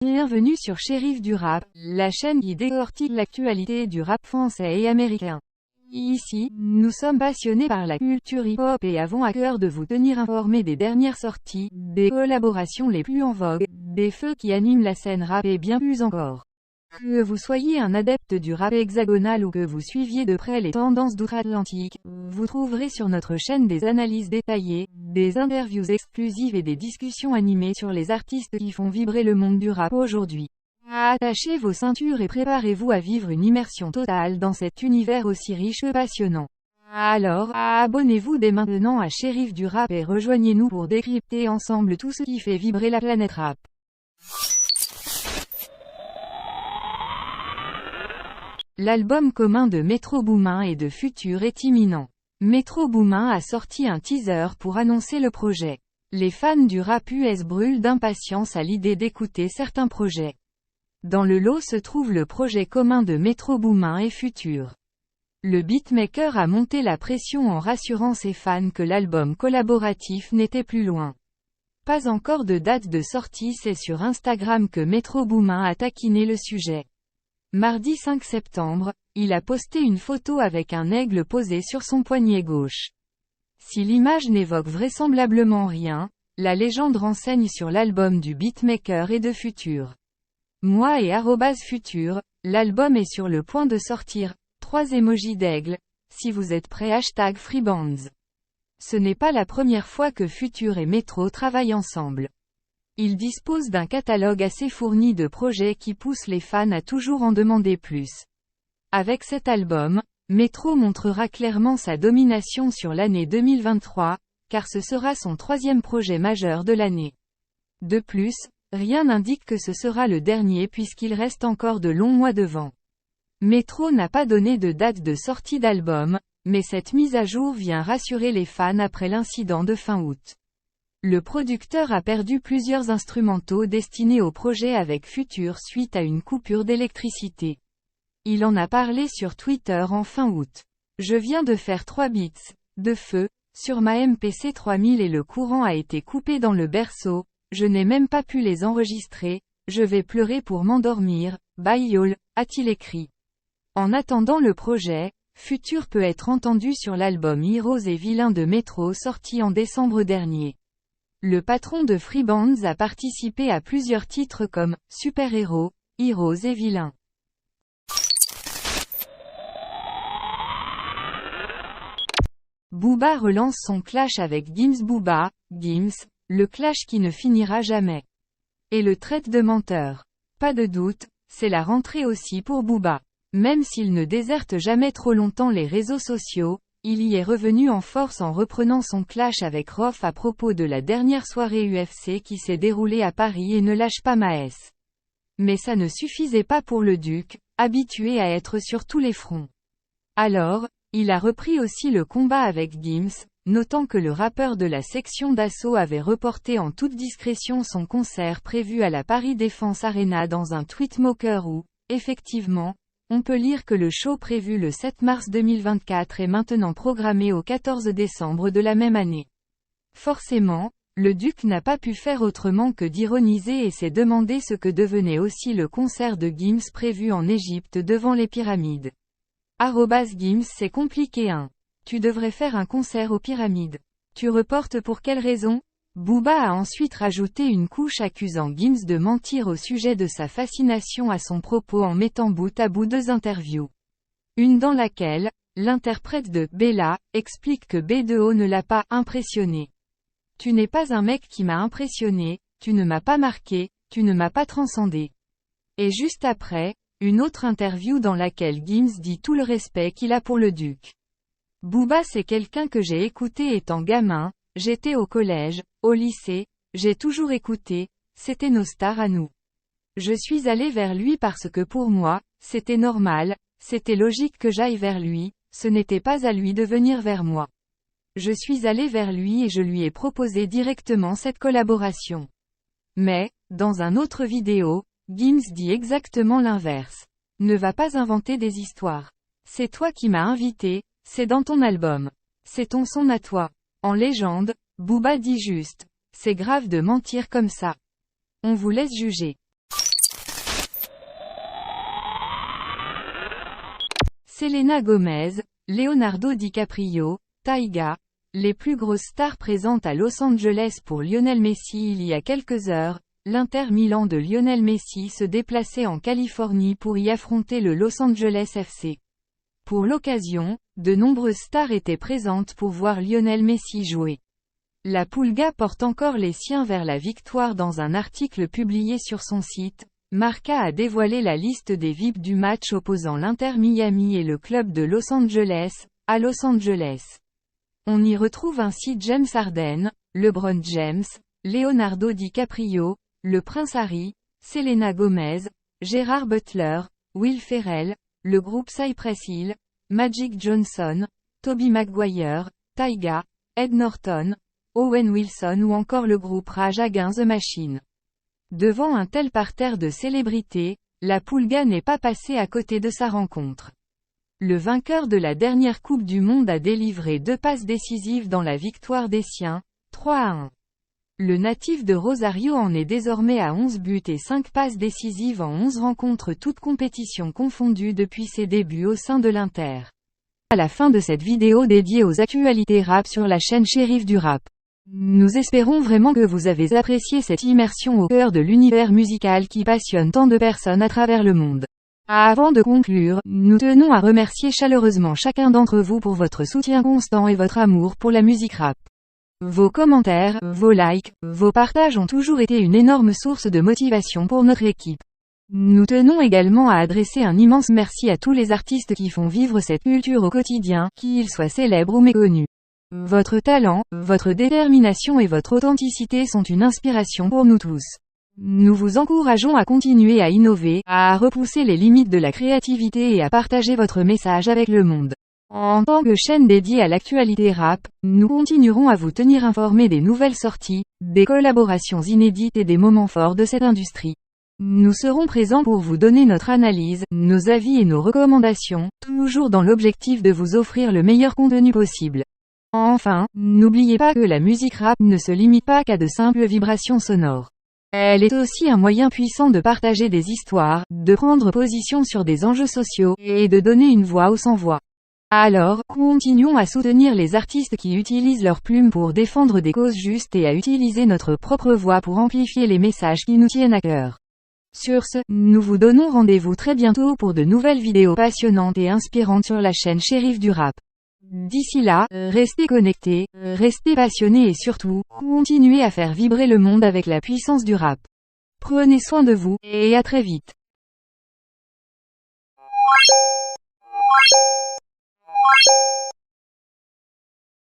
Bienvenue sur Shérif du Rap, la chaîne qui décortique l'actualité du rap français et américain. Ici, nous sommes passionnés par la culture hip-hop et avons à cœur de vous tenir informés des dernières sorties, des collaborations les plus en vogue, des feux qui animent la scène rap et bien plus encore. Que vous soyez un adepte du rap hexagonal ou que vous suiviez de près les tendances d'outre-Atlantique, vous trouverez sur notre chaîne des analyses détaillées, des interviews exclusives et des discussions animées sur les artistes qui font vibrer le monde du rap aujourd'hui. Attachez vos ceintures et préparez-vous à vivre une immersion totale dans cet univers aussi riche et passionnant. Alors, abonnez-vous dès maintenant à Shérif du Rap et rejoignez-nous pour décrypter ensemble tout ce qui fait vibrer la planète rap. L'album commun de Metro Boomin et de Future est imminent. Metro Boomin a sorti un teaser pour annoncer le projet. Les fans du rap US brûlent d'impatience à l'idée d'écouter certains projets. Dans le lot se trouve le projet commun de Metro Boomin et Future. Le beatmaker a monté la pression en rassurant ses fans que l'album collaboratif n'était plus loin. Pas encore de date de sortie, c'est sur Instagram que Metro Boomin a taquiné le sujet. Mardi 5 septembre, il a posté une photo avec un aigle posé sur son poignet gauche. Si l'image n'évoque vraisemblablement rien, la légende renseigne sur l'album du beatmaker et de Future. Moi et @Future, l'album est sur le point de sortir, 3 emojis d'aigle, si vous êtes prêts #FreeBands. Ce n'est pas la première fois que Future et Metro travaillent ensemble. Ils disposent d'un catalogue assez fourni de projets qui poussent les fans à toujours en demander plus. Avec cet album, Metro montrera clairement sa domination sur l'année 2023, car ce sera son 3e projet majeur de l'année. De plus, rien n'indique que ce sera le dernier puisqu'il reste encore de longs mois devant. Metro n'a pas donné de date de sortie d'album, mais cette mise à jour vient rassurer les fans après l'incident de fin août. Le producteur a perdu plusieurs instrumentaux destinés au projet avec Future suite à une coupure d'électricité. Il en a parlé sur Twitter en fin août. Je viens de faire 3 beats, de feu, sur ma MPC 3000 et le courant a été coupé dans le berceau, je n'ai même pas pu les enregistrer, je vais pleurer pour m'endormir, bye y'all, a-t-il écrit. En attendant le projet, Future peut être entendu sur l'album Heroes et Villains de Metro sorti en décembre dernier. Le patron de FreeBands a participé à plusieurs titres comme Super Héros, Heroes et Villains. Booba relance son clash avec Gims. Booba, Gims, le clash qui ne finira jamais. Et le traite de menteur. Pas de doute, c'est la rentrée aussi pour Booba. Même s'il ne déserte jamais trop longtemps les réseaux sociaux, il y est revenu en force en reprenant son clash avec Rof à propos de la dernière soirée UFC qui s'est déroulée à Paris et ne lâche pas Maes. Mais ça ne suffisait pas pour le Duc, habitué à être sur tous les fronts. Alors, il a repris aussi le combat avec Gims, notant que le rappeur de la section d'assaut avait reporté en toute discrétion son concert prévu à la Paris Défense Arena dans un tweet moqueur où, effectivement, on peut lire que le show prévu le 7 mars 2024 est maintenant programmé au 14 décembre de la même année. Forcément, le Duc n'a pas pu faire autrement que d'ironiser et s'est demandé ce que devenait aussi le concert de Gims prévu en Égypte devant les pyramides. @Gims c'est compliqué hein. Tu devrais faire un concert aux pyramides. Tu reportes pour quelle raison? Booba a ensuite rajouté une couche accusant Gims de mentir au sujet de sa fascination à son propos en mettant bout à bout 2 interviews. Une dans laquelle, l'interprète de Bella explique que B2O ne l'a pas impressionné. Tu n'es pas un mec qui m'a impressionné, tu ne m'as pas marqué, tu ne m'as pas transcendé. Et juste après, une autre interview dans laquelle Gims dit tout le respect qu'il a pour le Duc. Booba c'est quelqu'un que j'ai écouté étant gamin, j'étais au collège, au lycée, j'ai toujours écouté, c'était nos stars à nous. Je suis allé vers lui parce que pour moi, c'était normal, c'était logique que j'aille vers lui, ce n'était pas à lui de venir vers moi. Je suis allé vers lui et je lui ai proposé directement cette collaboration. Mais, dans un autre vidéo, Gims dit exactement l'inverse. Ne va pas inventer des histoires. C'est toi qui m'as invité, c'est dans ton album. C'est ton son à toi. En légende, Booba dit juste, c'est grave de mentir comme ça. On vous laisse juger. Selena Gomez, Leonardo DiCaprio, Tyga, les plus grosses stars présentes à Los Angeles pour Lionel Messi. Il y a quelques heures, l'Inter Milan de Lionel Messi se déplaçait en Californie pour y affronter le Los Angeles FC. Pour l'occasion, de nombreuses stars étaient présentes pour voir Lionel Messi jouer. La Pulga porte encore les siens vers la victoire. Dans un article publié sur son site, Marca a dévoilé la liste des VIP du match opposant l'Inter Miami et le club de Los Angeles, à Los Angeles. On y retrouve ainsi James Harden, LeBron James, Leonardo DiCaprio, le prince Harry, Selena Gomez, Gerard Butler, Will Ferrell, le groupe Cypress Hill, Magic Johnson, Tobey Maguire, Tyga, Ed Norton, Owen Wilson ou encore le groupe Rage Against the Machine. Devant un tel parterre de célébrités, la Pulga n'est pas passée à côté de sa rencontre. Le vainqueur de la dernière Coupe du Monde a délivré 2 passes décisives dans la victoire des siens, 3-1. Le natif de Rosario en est désormais à 11 buts et 5 passes décisives en 11 rencontres toutes compétitions confondues depuis ses débuts au sein de l'Inter. À la fin de cette vidéo dédiée aux actualités rap sur la chaîne Shérif du Rap. Nous espérons vraiment que vous avez apprécié cette immersion au cœur de l'univers musical qui passionne tant de personnes à travers le monde. Avant de conclure, nous tenons à remercier chaleureusement chacun d'entre vous pour votre soutien constant et votre amour pour la musique rap. Vos commentaires, vos likes, vos partages ont toujours été une énorme source de motivation pour notre équipe. Nous tenons également à adresser un immense merci à tous les artistes qui font vivre cette culture au quotidien, qu'ils soient célèbres ou méconnus. Votre talent, votre détermination et votre authenticité sont une inspiration pour nous tous. Nous vous encourageons à continuer à innover, à repousser les limites de la créativité et à partager votre message avec le monde. En tant que chaîne dédiée à l'actualité rap, nous continuerons à vous tenir informés des nouvelles sorties, des collaborations inédites et des moments forts de cette industrie. Nous serons présents pour vous donner notre analyse, nos avis et nos recommandations, toujours dans l'objectif de vous offrir le meilleur contenu possible. Enfin, n'oubliez pas que la musique rap ne se limite pas qu'à de simples vibrations sonores. Elle est aussi un moyen puissant de partager des histoires, de prendre position sur des enjeux sociaux, et de donner une voix aux sans-voix. Alors, continuons à soutenir les artistes qui utilisent leurs plumes pour défendre des causes justes et à utiliser notre propre voix pour amplifier les messages qui nous tiennent à cœur. Sur ce, nous vous donnons rendez-vous très bientôt pour de nouvelles vidéos passionnantes et inspirantes sur la chaîne Shérif du Rap. D'ici là, restez connectés, restez passionnés et surtout, continuez à faire vibrer le monde avec la puissance du rap. Prenez soin de vous, et à très vite.